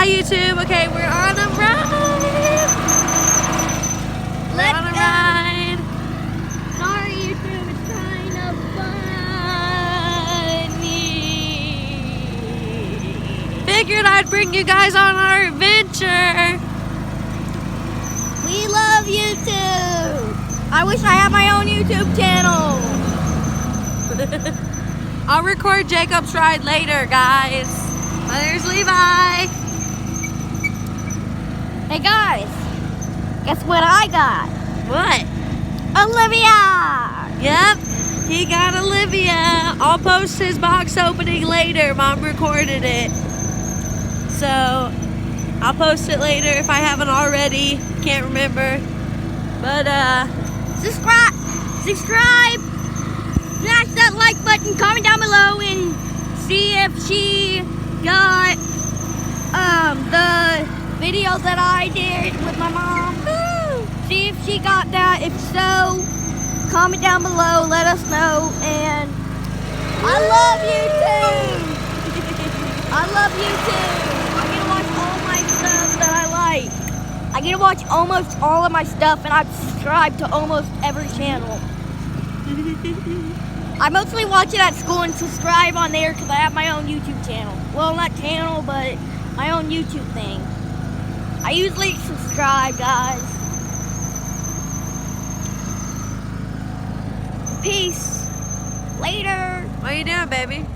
Hi, YouTube. Okay, we're on a ride. Let's on a go. ride. Sorry, YouTube, it's kind of funny. Figured I'd bring you guys on our adventure. We love YouTube. I wish I had my own YouTube channel. I'll record Jacob's ride later, guys. Oh, there's Levi. Hey guys, guess what I got? What? Olivia! Yep, he got Olivia. I'll post his box opening later. Mom recorded it. So, I'll post it later if I haven't already. Can't remember. But, Subscribe! Smash that like button, comment down below and see if she got the video that I did with my mom. Woo! See if she got that. If so, comment down below, let us know. And I love YouTube. I love YouTube. I get to watch all my stuff that I like. I get to watch almost all of my stuff, and I've subscribed to almost every channel. I mostly watch it at school and subscribe on there because I have my own YouTube channel. Well, not channel, but my own YouTube thing. I usually subscribe, guys. Peace. Later. what are you doing, baby?